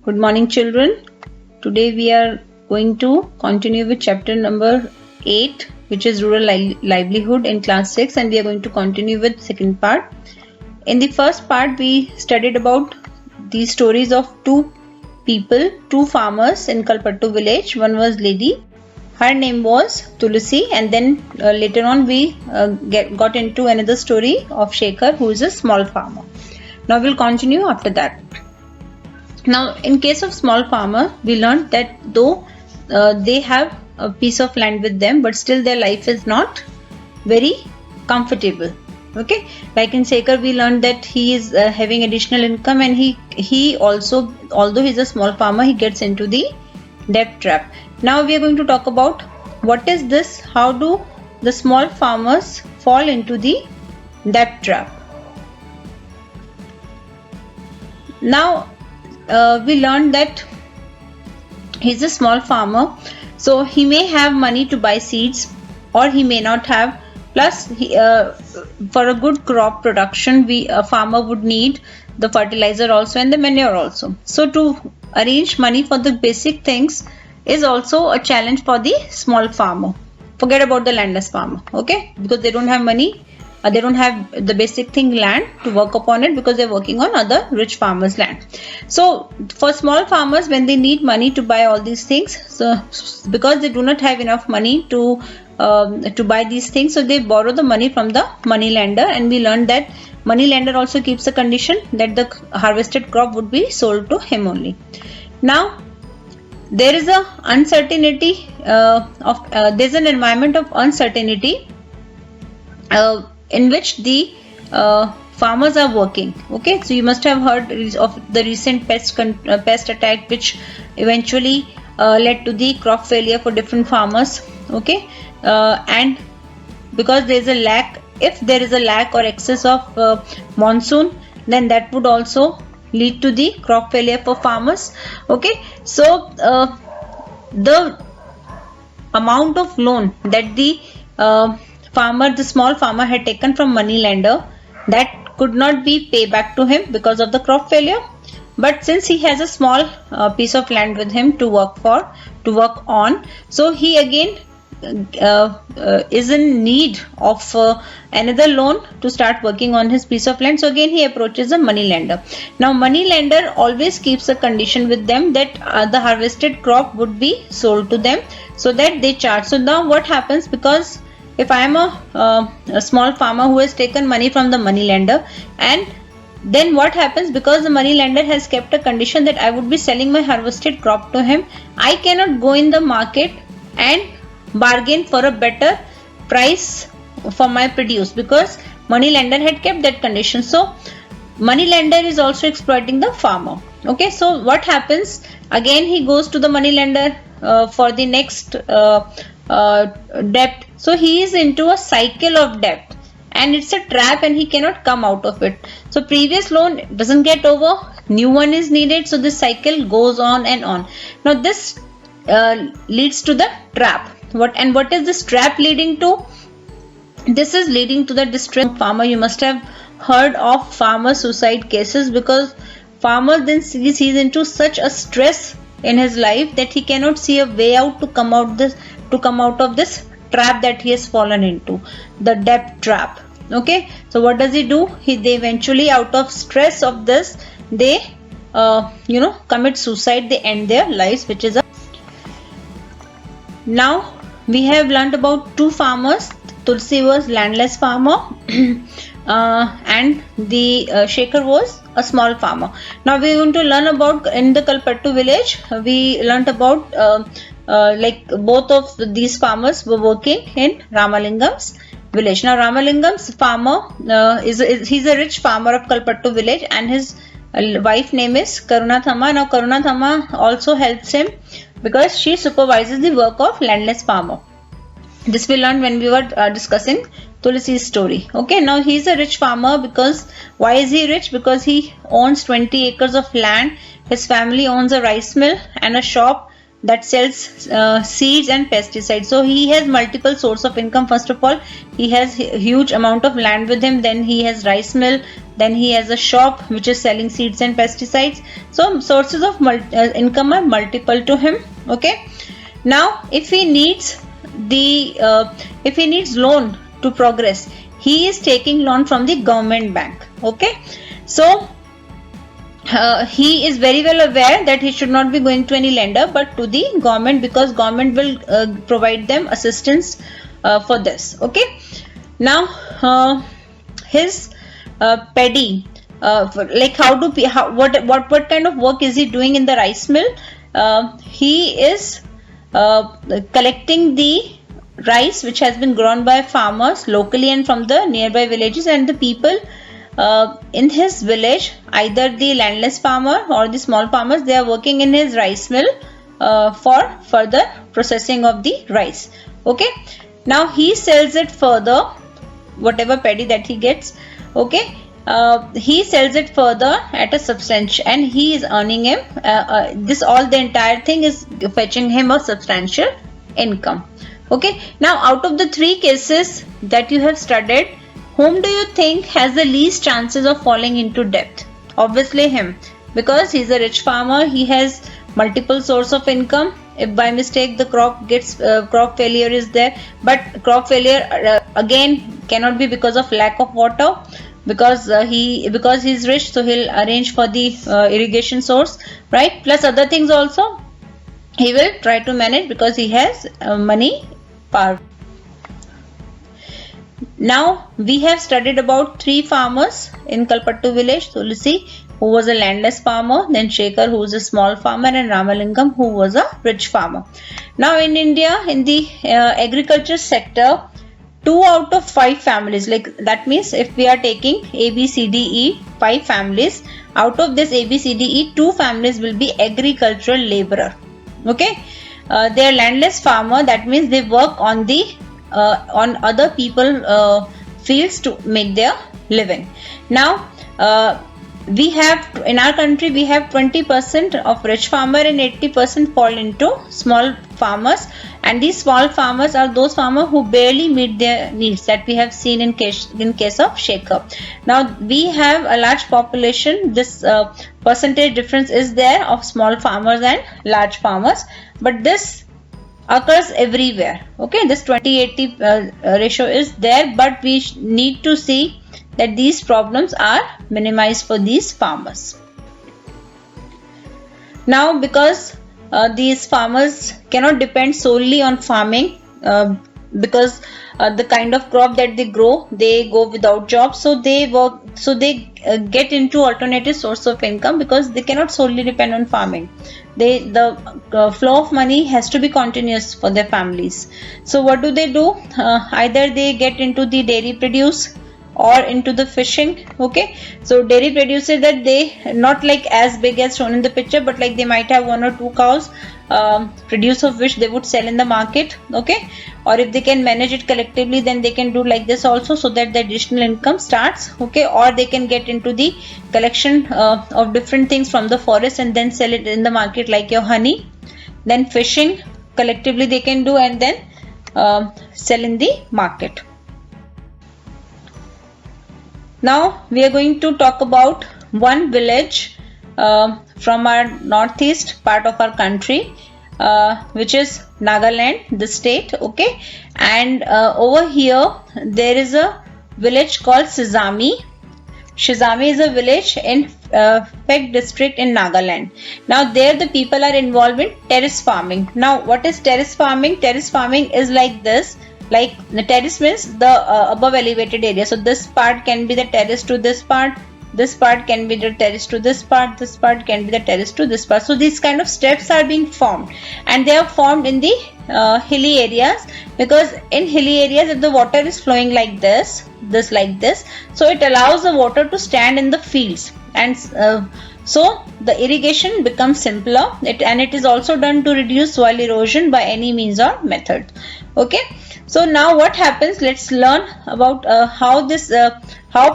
Good morning, children. Today we are going to continue with chapter number 8, which is rural livelihood in class 6, and we are going to continue with second part. In the first part, we studied about the stories of two people, two farmers in Kalpattu village. One was lady. Her name was Tulsi, and then later on we got into another story of Shekhar, who is a small farmer. Now we'll continue after that. Now, in case of small farmer, we learned that though they have a piece of land with them, but still their life is not very comfortable. Okay, like in Shekhar, we learned that he is having additional income, and he also, although he's a small farmer, he gets into the debt trap. Now we are going to talk about what is this, how do the small farmers fall into the debt trap. Now we learned that he's a small farmer, so he may have money to buy seeds or he may not have. Plus for a good crop production, a farmer would need the fertilizer also and the manure also. So to arrange money for the basic things is also a challenge for the small farmer. Forget about the landless farmer, okay, because they don't have money. They don't have the basic thing, land, to work upon it, because they're working on other rich farmers' land. So for small farmers, when they need money to buy all these things, so because they do not have enough money to buy these things, so they borrow the money from the money lender. And we learned that money lender also keeps a condition that the harvested crop would be sold to him only. Now there is a uncertainty there's an environment of uncertainty in which the farmers are working. Okay, so you must have heard of the recent pest attack, which eventually led to the crop failure for different farmers. Okay, and because there is a lack, if there is a lack or excess of monsoon, then that would also lead to the crop failure for farmers. Okay, so the amount of loan that the small farmer had taken from money lender, that could not be paid back to him because of the crop failure. But since he has a small piece of land with him to work on, so he again is in need of another loan to start working on his piece of land. So again he approaches a money lender. Now money lender always keeps a condition with them that the harvested crop would be sold to them, so that they charge. So now what happens, because if I am a small farmer who has taken money from the money lender, and then what happens, because the money lender has kept a condition that I would be selling my harvested crop to him, I cannot go in the market and bargain for a better price for my produce, because money lender had kept that condition. So money lender is also exploiting the farmer. Okay, so what happens, again he goes to the money lender for the next debt. So he is into a cycle of debt, and it's a trap, and he cannot come out of it. So previous loan doesn't get over, new one is needed, so this cycle goes on and on. Now this leads to the trap. What is this trap leading to? This is leading to the distress of farmer. You must have heard of farmer suicide cases, because farmer then sees he's into such a stress in his life that he cannot see a way out to come out of this trap that he has fallen into, the debt trap. Okay, so what does he do? They eventually, out of stress of this, they commit suicide. They end their lives, which is Now we have learnt about two farmers. Tulsi was landless farmer and the Shekhar was a small farmer. Now we are going to learn about, in the Kalpattu village, we learnt about like both of these farmers were working in Ramalingam's village. Now Ramalingam's farmer he's a rich farmer of Kalpattu village, and his wife name is Karunathama. Now Karunathama also helps him because she supervises the work of landless farmer. This we learned when we were discussing Tulsi's story. Okay, now he is a rich farmer. Because why is he rich? Because he owns 20 acres of land. His family owns a rice mill and a shop that sells seeds and pesticides. So he has multiple source of income. First of all, he has huge amount of land with him, then he has rice mill, then he has a shop which is selling seeds and pesticides. So sources of income are multiple to him. Okay, now if he needs loan to progress, he is taking loan from the government bank. Okay, so he is very well aware that he should not be going to any lender but to the government, because government will provide them assistance for this. Okay, now his paddy, like what kind of work is he doing in the rice mill? He is collecting the rice which has been grown by farmers locally and from the nearby villages, and the people in his village, either the landless farmer or the small farmers, they are working in his rice mill for further processing of the rice. Okay, now he sells it further, whatever paddy that he gets. Okay, he sells it further at a substantial, and he is earning him the entire thing is fetching him a substantial income. Okay, now out of the three cases that you have studied, whom do you think has the least chances of falling into debt? Obviously him, because he's a rich farmer, he has multiple source of income. If by mistake the crop failure is there, but crop failure again cannot be because of lack of water, because he's rich, so he'll arrange for the irrigation source, right? Plus other things also he will try to manage because he has money power. Now we have studied about three farmers in Kalpattu village. Tulsi, who was a landless farmer, then Shekhar, who was a small farmer, and Ramalingam, who was a rich farmer. Now in India, in the agriculture sector, 2 out of 5 families, like that means if we are taking A, B, C, D, E, 5 families, out of this A, B, C, D, E, 2 families will be agricultural laborer. Okay, they are landless farmer, that means they work on the on other people fields to make their living. Now we have in our country we have 20% of rich farmer and 80% fall into small farmers, and these small farmers are those farmers who barely meet their needs, that we have seen in case of Shekhar. Now we have a large population, this percentage difference is there of small farmers and large farmers, but this occurs everywhere. Okay, this 20-80 ratio is there, but we need to see that these problems are minimized for these farmers. Now because these farmers cannot depend solely on farming, because the kind of crop that they grow, they go without jobs, so they get into alternative source of income, because they cannot solely depend on farming. The flow of money has to be continuous for their families. So what do? Either they get into the dairy produce or into the fishing. Okay, so dairy produces that they not like as big as shown in the picture, but like they might have 1 or 2 cows, produce of which they would sell in the market. Okay, or if they can manage it collectively, then they can do like this also, so that the additional income starts. Okay, or they can get into the collection of different things from the forest and then sell it in the market, like your honey. Then fishing collectively they can do, and then sell in the market. Now we are going to talk about one village from our northeast part of our country, which is Nagaland, the state. Okay, and over here there is a village called Sizami. Shizami is a village in Phek district in Nagaland. Now there the people are involved in terrace farming. Now what is terrace farming? Terrace farming is like this. Like the terrace means the above elevated area. So this part can be the terrace to this part, this part can be the terrace to this part, this part can be the terrace to this part. So these kind of steps are being formed, and they are formed in the hilly areas, because in hilly areas if the water is flowing like this like this, so it allows the water to stand in the fields, and so the irrigation becomes simpler, and it is also done to reduce soil erosion by any means or method. Okay, so now what happens, let's learn about how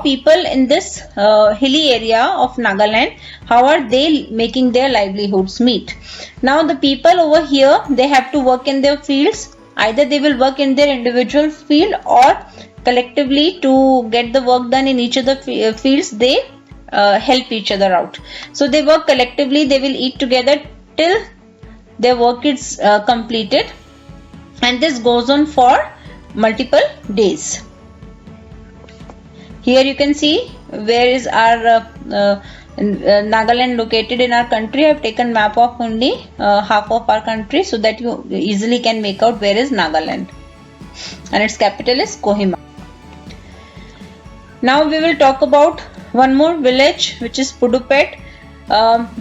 people in this hilly area of Nagaland, how are they making their livelihoods meet. Now the people over here, they have to work in their fields. Either they will work in their individual field or collectively to get the work done in each of the fields. They help each other out. So they work collectively. They will eat together till their work is completed, and this goes on for multiple days. Here you can see where is our Nagaland located in our country. I have taken map of only half of our country so that you easily can make out where is Nagaland, and its capital is Kohima. Now we will talk about one more village, which is Pudupet.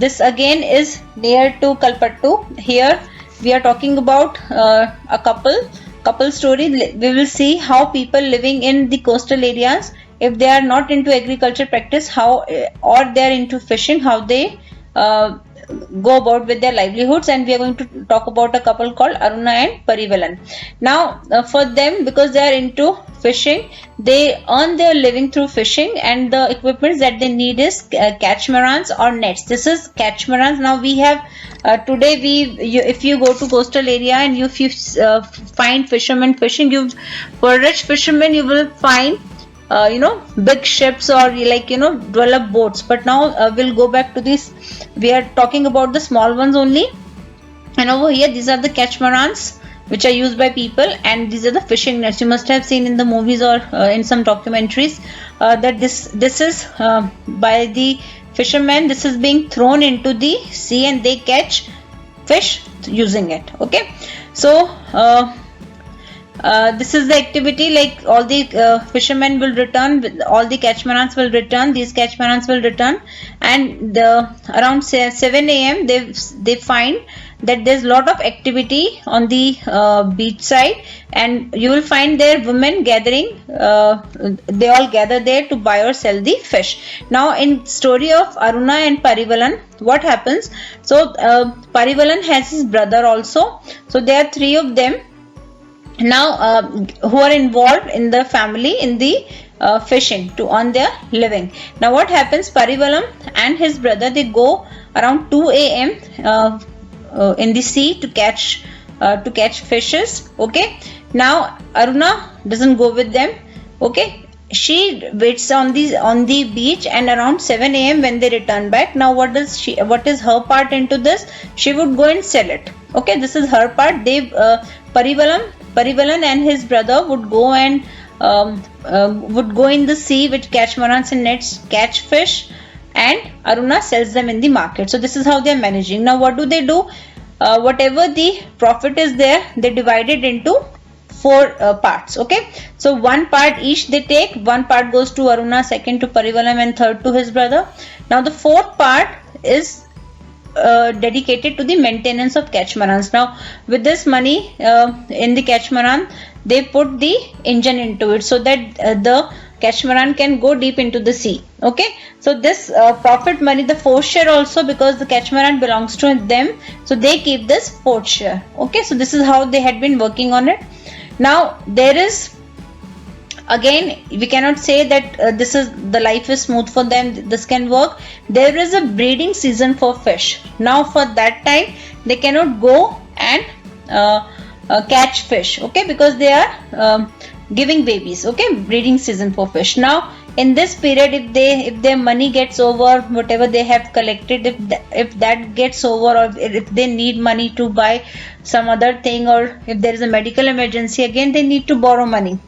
This again is near to Kalpattu. Here we are talking about a couple story. We will see how people living in the coastal areas, if they are not into agriculture practice, how, or they are into fishing, how they go about with their livelihoods. And we are going to talk about a couple called Aruna and Parivalan. Now for them, because they are into fishing, they earn their living through fishing, and the equipment that they need is catmarans or nets. This is catmarans. Now we have today if you go to coastal area and if you find fishermen fishing, for rich fishermen you will find big ships or developed boats. But now we'll go back to this. We are talking about the small ones only, and over here these are the catmarans which are used by people, and these are the fishing nets. You must have seen in the movies or in some documentaries that this is by the fishermen. This is being thrown into the sea and they catch fish using it. Okay, so this is the activity. Like all the fishermen will return, all the catmarans will return, these catmarans will return, and around 7 a.m. they find that there's a lot of activity on the beach side, and you will find there women gathering. They all gather there to buy or sell the fish. Now in story of Aruna and Parivalan, what happens? So Parivalan has his brother also. So there are 3 of them now who are involved in the family in the fishing to earn their living. Now what happens? Parivalan and his brother, they go around 2 a.m. In the sea to catch fishes. Okay, now Aruna doesn't go with them. Okay, she waits on the beach, and around 7 a.m. when they return back, now what is her part into this? She would go and sell it. Okay, this is her part. They Parivalan and his brother would go and would go in the sea with catmarans and nets, catch fish, and Aruna sells them in the market. So this is how they are managing. Now what do? Whatever the profit is there, they divide it into 4 parts. Okay, so 1 part each they take. 1 part goes to Aruna, 2nd to Parivalan, and 3rd to his brother. Now the 4th part is dedicated to the maintenance of catmarans. Now with this money in the catmaran, they put the engine into it so that the catmaran can go deep into the sea. Okay, so this profit money, the 4th share also, because the catmaran belongs to them, so they keep this 4th share. Okay, so this is how they had been working on it. Now there is, again, we cannot say that this is the life is smooth for them, this can work. There is a breeding season for fish. Now for that time they cannot go and catch fish. Okay, because they are giving babies. Okay, breeding season for fish. Now in this period, if their money gets over, whatever they have collected, if that gets over, or if they need money to buy some other thing, or if there is a medical emergency, again they need to borrow money.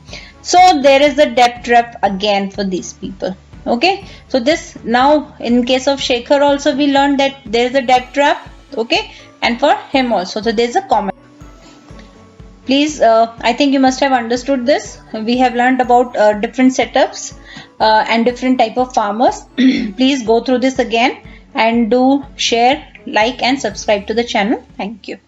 So there is a debt trap again for these people. Okay, so this, now in case of Shekhar also we learned that there is a debt trap. Okay, and for him also. So there is a comment. Please, I think you must have understood this. We have learned about different setups and different type of farmers. Please go through this again and do share, like and subscribe to the channel. Thank you.